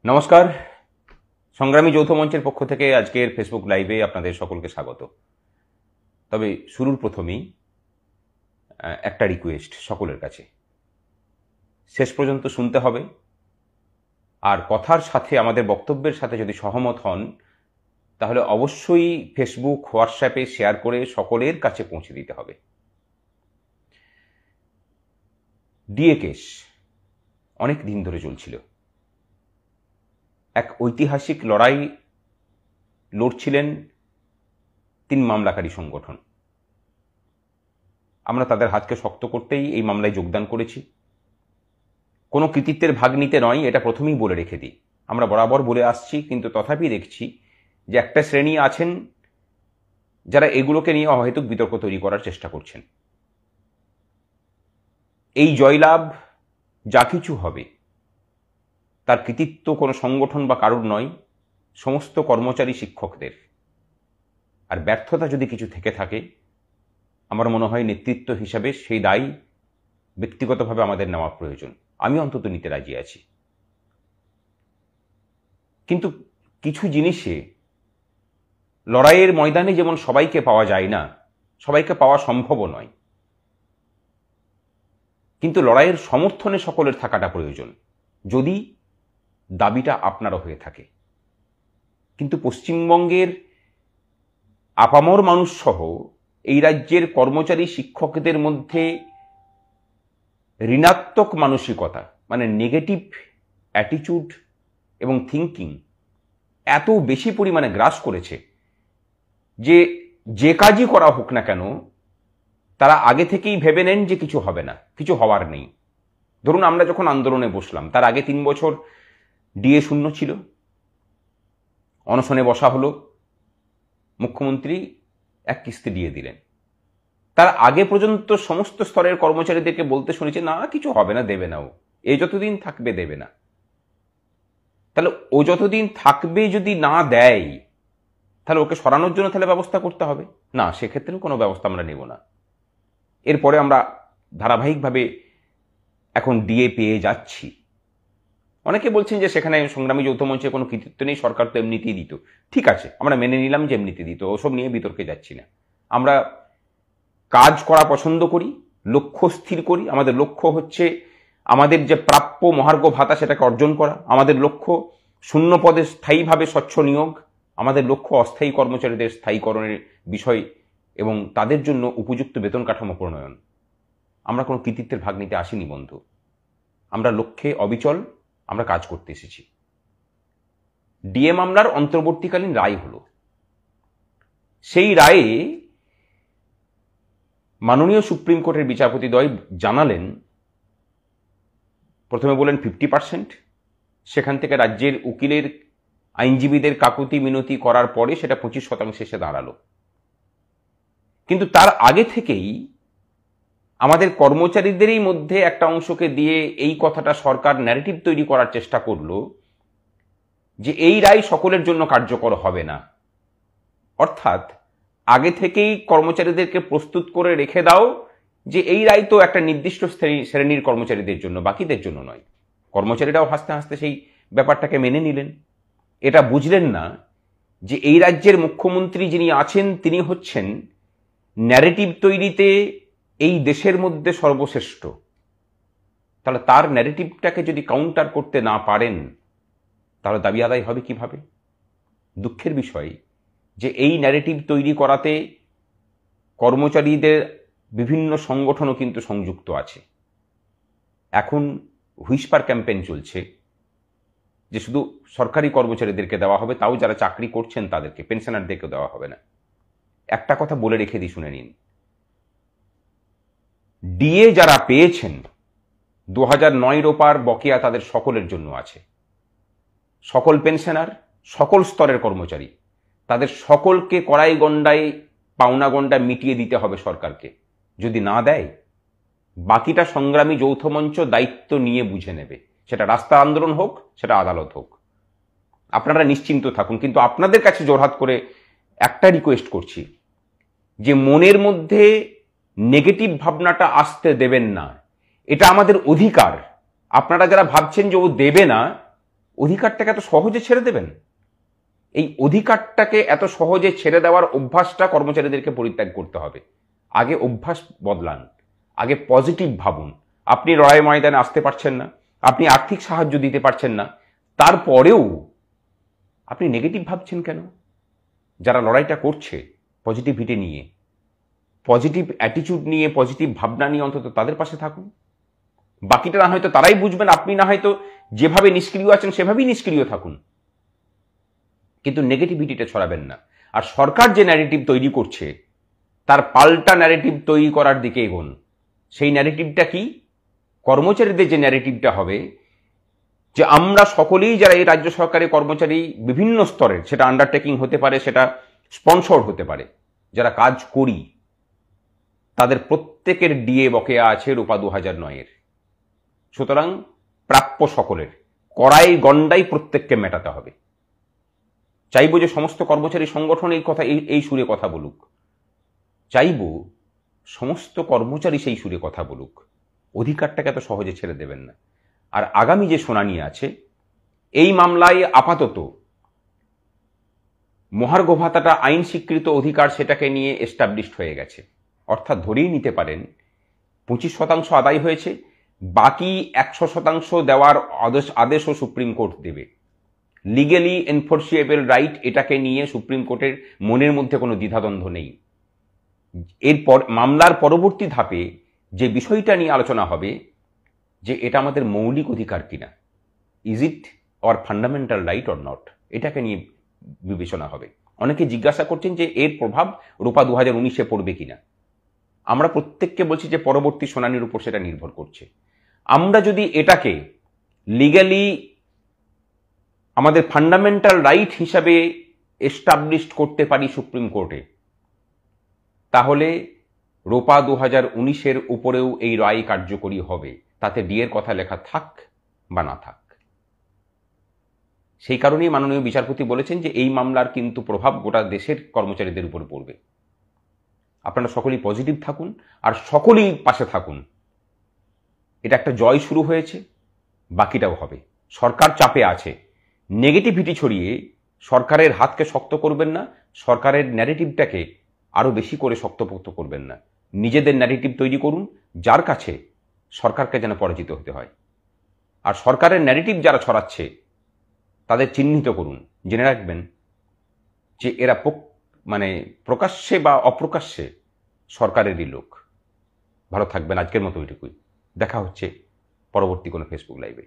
নমস্কার। সংগ্রামী যৌথ মঞ্চের পক্ষ থেকে আজকের ফেসবুক লাইভে আপনাদের সকলকে স্বাগত। তবে শুরুর প্রথমেই একটা রিকোয়েস্ট সকলের কাছে, শেষ পর্যন্ত শুনতে হবে, আর কথার সাথে আমাদের বক্তব্যের সাথে যদি সহমত হন তাহলে অবশ্যই ফেসবুক হোয়াটসঅ্যাপে শেয়ার করে সকলের কাছে পৌঁছে দিতে হবে। ডিএ কেস অনেক দিন ধরে চলছিল। এক ঐতিহাসিক লড়াই লড়ছিলেন 3 মামলাকারী সংগঠন। আমরা তাদের হাতকে শক্ত করতেই এই মামলায় যোগদান করেছি। কোনো কৃতিত্বের ভাগ নিতে নয়, এটা প্রথমেই বলে রেখে দিই। আমরা বরাবর বলে আসছি, কিন্তু তথাপি দেখছি যে একটা শ্রেণী আছেন যারা এগুলোকে নিয়ে অহেতুক বিতর্ক তৈরি করার চেষ্টা করছেন। এই জয়লাভ যা কিছু হবে তার কৃতিত্ব কোনো সংগঠন বা কারুর নয়, সমস্ত কর্মচারী শিক্ষকদের। আর ব্যর্থতা যদি কিছু থেকে থাকে, আমার মনে হয় নেতৃত্ব হিসাবে সেই দায় ব্যক্তিগতভাবে আমাদের নেওয়া প্রয়োজন। আমি অন্তত নিতে রাজি আছি। কিন্তু কিছু জিনিসে লড়াইয়ের ময়দানে যেমন সবাইকে পাওয়া যায় না, সবাইকে পাওয়া সম্ভবও নয়, কিন্তু লড়াইয়ের সমর্থনে সকলের থাকাটা প্রয়োজন, যদি দাবিটা আপনারও হয়ে থাকে। কিন্তু পশ্চিমবঙ্গের আপামর মানুষ সহ এই রাজ্যের কর্মচারী শিক্ষকদের মধ্যে ঋণাত্মক মানসিকতা, মানে নেগেটিভ অ্যাটিটিউড এবং থিঙ্কিং এত বেশি পরিমাণে গ্রাস করেছে যে যে কাজই করা হোক না কেন তারা আগে থেকেই ভেবে নেন যে কিছু হবে না, কিছু হওয়ার নেই। ধরুন আমরা যখন আন্দোলনে বসলাম, তার আগে 3 বছর ডিএ শূন্য ছিল, অনশনে বসা হলো, মুখ্যমন্ত্রী এক কিস্তি দিয়ে দিলেন। তার আগে পর্যন্ত সমস্ত স্তরের কর্মচারীদেরকে বলতে শুনেছি, না কিছু হবে না, দেবে না, ও এই যতদিন থাকবে দেবে না। তাহলে ও যতদিন থাকবে যদি না দেয়, তাহলে ওকে সরানোর জন্য তাহলে ব্যবস্থা করতে হবে। না, সেক্ষেত্রেও কোনো ব্যবস্থা আমরা নেব না। এরপরে আমরা ধারাবাহিকভাবে এখন ডিএ পেয়ে যাচ্ছি। অনেকে বলছেন যে সেখানে সংগ্রামী যৌথ মঞ্চে কোনো কৃতিত্ব নেই, সরকার তো এমনিতেই দিত। ঠিক আছে, আমরা মেনে নিলাম যে এমনিতে দিত, ওসব নিয়ে বিতর্কে যাচ্ছি না। আমরা কাজ করা পছন্দ করি, লক্ষ্য স্থির করি। আমাদের লক্ষ্য হচ্ছে আমাদের যে প্রাপ্য মহার্ঘ ভাতা সেটাকে অর্জন করা। আমাদের লক্ষ্য শূন্য পদে স্থায়ীভাবে স্বচ্ছ নিয়োগ। আমাদের লক্ষ্য অস্থায়ী কর্মচারীদের স্থায়ীকরণের বিষয় এবং তাদের জন্য উপযুক্ত বেতন কাঠামো প্রণয়ন। আমরা কোনো কৃতিত্বের ভাগ নিতে আসিনি বন্ধু, আমরা লক্ষ্যে অবিচল, আমরা কাজ করতে এসেছি। ডিএ মামলার অন্তর্বর্তীকালীন রায় হলো। সেই রায়ে মাননীয় সুপ্রিম কোর্টের বিচারপতিদ্বয় জানালেন, প্রথমে বলেন 50%, সেখান থেকে রাজ্যের উকিলের আইনজীবীদের কাকুতি মিনতি করার পরে সেটা 25% এসে দাঁড়ালো। কিন্তু তার আগে থেকেই আমাদের কর্মচারীদেরই মধ্যে একটা অংশকে দিয়ে এই কথাটা সরকার ন্যারেটিভ তৈরি করার চেষ্টা করলো যে এই রায় সকলের জন্য কার্যকর হবে না। অর্থাৎ আগে থেকেই কর্মচারীদেরকে প্রস্তুত করে রেখে দাও যে এই রায় তো একটা নির্দিষ্ট শ্রেণীর কর্মচারীদের জন্য, বাকিদের জন্য নয়। কর্মচারীরাও হাসতে হাসতে সেই ব্যাপারটাকে মেনে নিলেন। এটা বুঝলেন না যে এই রাজ্যের মুখ্যমন্ত্রী যিনি আছেন তিনি হচ্ছেন ন্যারেটিভ তৈরিতে এই দেশের মধ্যে সর্বশ্রেষ্ঠ। তাহলে তার ন্যারেটিভটাকে যদি কাউন্টার করতে না পারেন তাহলে দাবি আদায় হবে কিভাবে? দুঃখের বিষয় যে এই ন্যারেটিভ তৈরি করাতে কর্মচারীদের বিভিন্ন সংগঠনও কিন্তু সংযুক্ত আছে। এখন হুইসপার ক্যাম্পেইন চলছে যে শুধু সরকারি কর্মচারীদেরকে দেওয়া হবে, তাও যারা চাকরি করছেন তাদেরকে, পেনশনারদেরকে দেওয়া হবে না। একটা কথা বলে রেখে দিই, শুনে নিন। ডিএ যারা পেয়েছেন 2009 রোপার বকেয়া তাদের সকলের জন্য আছে। সকল পেনশনার, সকল স্তরের কর্মচারী, তাদের সকলকে কড়াই গণ্ডায় পাওনা গণ্ডা মিটিয়ে দিতে হবে সরকারকে। যদি না দেয়, বাকিটা সংগ্রামী যৌথ মঞ্চ দায়িত্ব নিয়ে বুঝে নেবে। সেটা রাস্তা আন্দোলন হোক, সেটা আদালত হোক। আপনারা নিশ্চিন্ত থাকুন। কিন্তু আপনাদের কাছে জোরহাত করে একটা রিকোয়েস্ট করছি যে মনের মধ্যে নেগেটিভ ভাবনাটা আসতে দেবেন না। এটা আমাদের অধিকার। আপনারা যারা ভাবছেন যে ও দেবে না, অধিকারটাকে এত সহজে ছেড়ে দেবেন? এই অধিকারটাকে এত সহজে ছেড়ে দেওয়ার অভ্যাসটা কর্মচারীদেরকে পরিত্যাগ করতে হবে। আগে অভ্যাস বদলান, আগে পজিটিভ ভাবুন। আপনি লড়াই ময়দানে আসতে পারছেন না, আপনি আর্থিক সাহায্য দিতে পারছেন না, তারপরেও আপনি নেগেটিভ ভাবছেন কেন? যারা লড়াইটা করছে পজিটিভিটি নিয়ে, পজিটিভ অ্যাটিটিউড নিয়ে, পজিটিভ ভাবনা নিয়ে, অন্তত তাদের পাশে থাকুন। বাকিটা না হয়তো তারাই বুঝবেন, আপনি না হয়তো যেভাবে নিষ্ক্রিয় আছেন সেভাবেই নিষ্ক্রিয় থাকুন, কিন্তু নেগেটিভিটিটা ছড়াবেন না। আর সরকার যে ন্যারেটিভ তৈরি করছে তার পাল্টা ন্যারেটিভ তৈরি করার দিকে এগোন। সেই ন্যারেটিভটা কি? কর্মচারীদের যে ন্যারেটিভটা হবে যে আমরা সকলেই যারা এই রাজ্য সরকারের কর্মচারী বিভিন্ন স্তরের, সেটা আন্ডারটেকিং হতে পারে, সেটা স্পন্সর হতে পারে, যারা কাজ করি তাদের প্রত্যেকের ডিএ বকেয়া আছে রূপা 2009-এর। সুতরাং প্রাপ্য সকলের, কড়াই গন্ডাই প্রত্যেককে মেটাতে হবে। চাইব যে সমস্ত কর্মচারী সংগঠন এই কথা, এই সুরে কথা বলুক। চাইব সমস্ত কর্মচারী সেই সুরে কথা বলুক। অধিকারটাকে এত সহজে ছেড়ে দেবেন না। আর আগামী যে শুনানি আছে এই মামলায় আপাতত মহার্ঘ ভাতাটা আইন স্বীকৃত অধিকার, সেটাকে নিয়ে এস্টাবলিশড হয়ে গেছে। অর্থাৎ ধরেই নিতে পারেন 25% আদায় হয়েছে, বাকি 100% দেওয়ার আদেশও সুপ্রিম কোর্ট দেবে। লিগেলি এনফোর্সিয়েবল রাইট, এটাকে নিয়ে সুপ্রিম কোর্টের মনের মধ্যে কোনো দ্বিধাদ্বন্দ্ব নেই। এরপর মামলার পরবর্তী ধাপে যে বিষয়টা নিয়ে আলোচনা হবে যে এটা আমাদের মৌলিক অধিকার কিনা, is it or fundamental right or not, এটাকে নিয়ে বিবেচনা হবে। অনেকে জিজ্ঞাসা করছেন যে এর প্রভাব রূপা 2019-এ পড়বে কিনা। আমরা প্রত্যেককে বলছি যে পরবর্তী শুনানির উপর সেটা নির্ভর করছে। আমরা যদি এটাকে লিগ্যালি আমাদের ফান্ডামেন্টাল রাইট হিসাবে এস্টাবলিশড করতে পারি সুপ্রিম কোর্টে, তাহলে রূপা 2019-এর উপরেও এই রায় কার্যকরী হবে, তাতে ডিএর কথা লেখা থাক বা না থাক। সেই কারণেই মাননীয় বিচারপতি বলেছেন যে এই মামলার কিন্তু প্রভাব গোটা দেশের কর্মচারীদের উপর পড়বে। আপনারা সকলেই পজিটিভ থাকুন আর সকলেই পাশে থাকুন। এটা একটা জয় শুরু হয়েছে, বাকিটাও হবে। সরকার চাপে আছে, নেগেটিভিটি ছড়িয়ে সরকারের হাতকে শক্ত করবেন না, সরকারের ন্যারেটিভটাকে আরো বেশি করে শক্তপোক্ত করবেন না। নিজেদের ন্যারেটিভ তৈরি করুন, যার কাছে সরকারকে যেন পরাজিত হতে হয়। আর সরকারের ন্যারেটিভ যারা ছড়াচ্ছে তাদের চিহ্নিত করুন। জেনে রাখবেন যে এরা প্রকাশ্যে বা অপ্রকাশ্যে সরকারেরই লোক। ভালো থাকবেন। আজকের মতো এটুকুই। দেখা হচ্ছে পরবর্তী কোনো ফেসবুক লাইভে।